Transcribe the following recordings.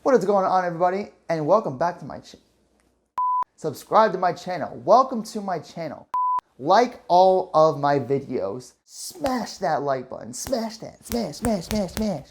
What is going on, everybody, and welcome back to my channel. Subscribe to my channel. Welcome to my channel. Like all of my videos. Smash that like button. Smash that. Smash, smash, smash, smash.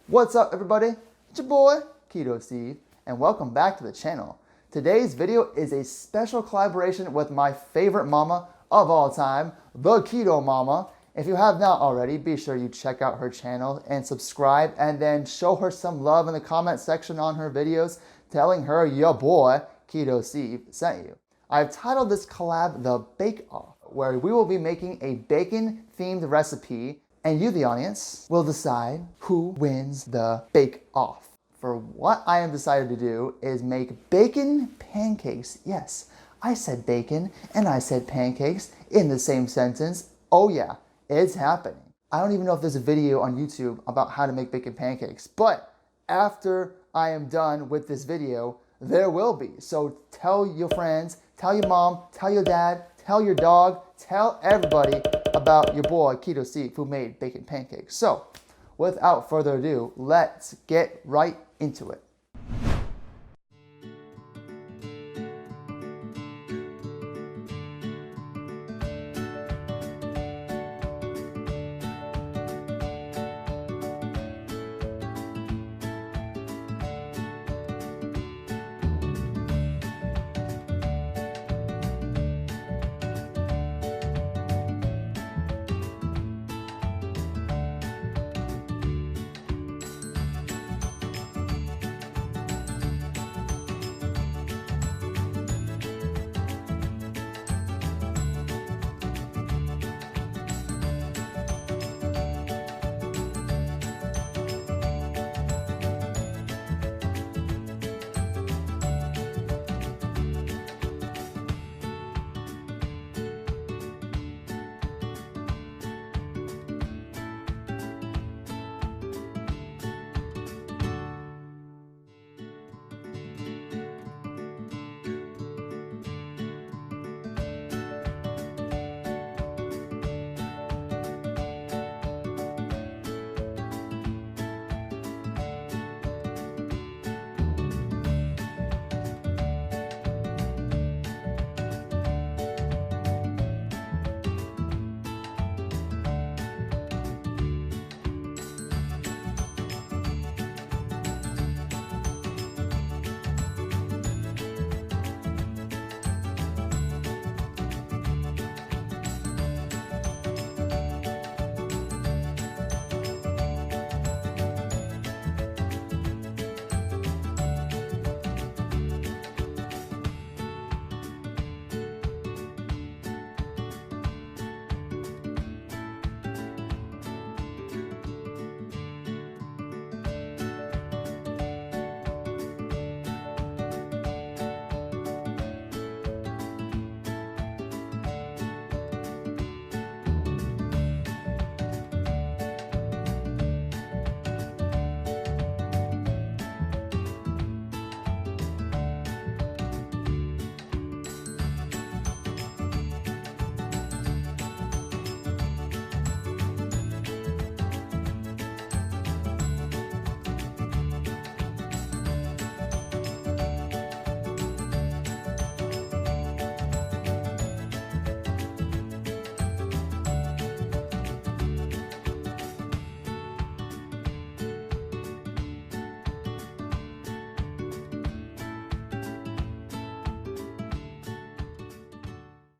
What's up, everybody? It's your boy, Keto Steve, and welcome back to the channel. Today's video is a special collaboration with my favorite mama of all time, the Keto Momma. If you have not already, be sure you check out her channel and subscribe, and then show her some love in the comment section on her videos, telling her your boy, Keto Steve, sent you. I've titled this collab the Baec Off, where we will be making a bacon-themed recipe, and you, the audience, will decide who wins the Baec Off. For what I am decided to do is make bacon pancakes. Yes, I said bacon and I said pancakes in the same sentence. Oh yeah. It's happening. I don't even know if there's a video on YouTube about how to make bacon pancakes, but after I am done with this video, there will be. So tell your friends, tell your mom, tell your dad, tell your dog, tell everybody about your boy Keto Steve who made bacon pancakes. So without further ado, let's get right into it.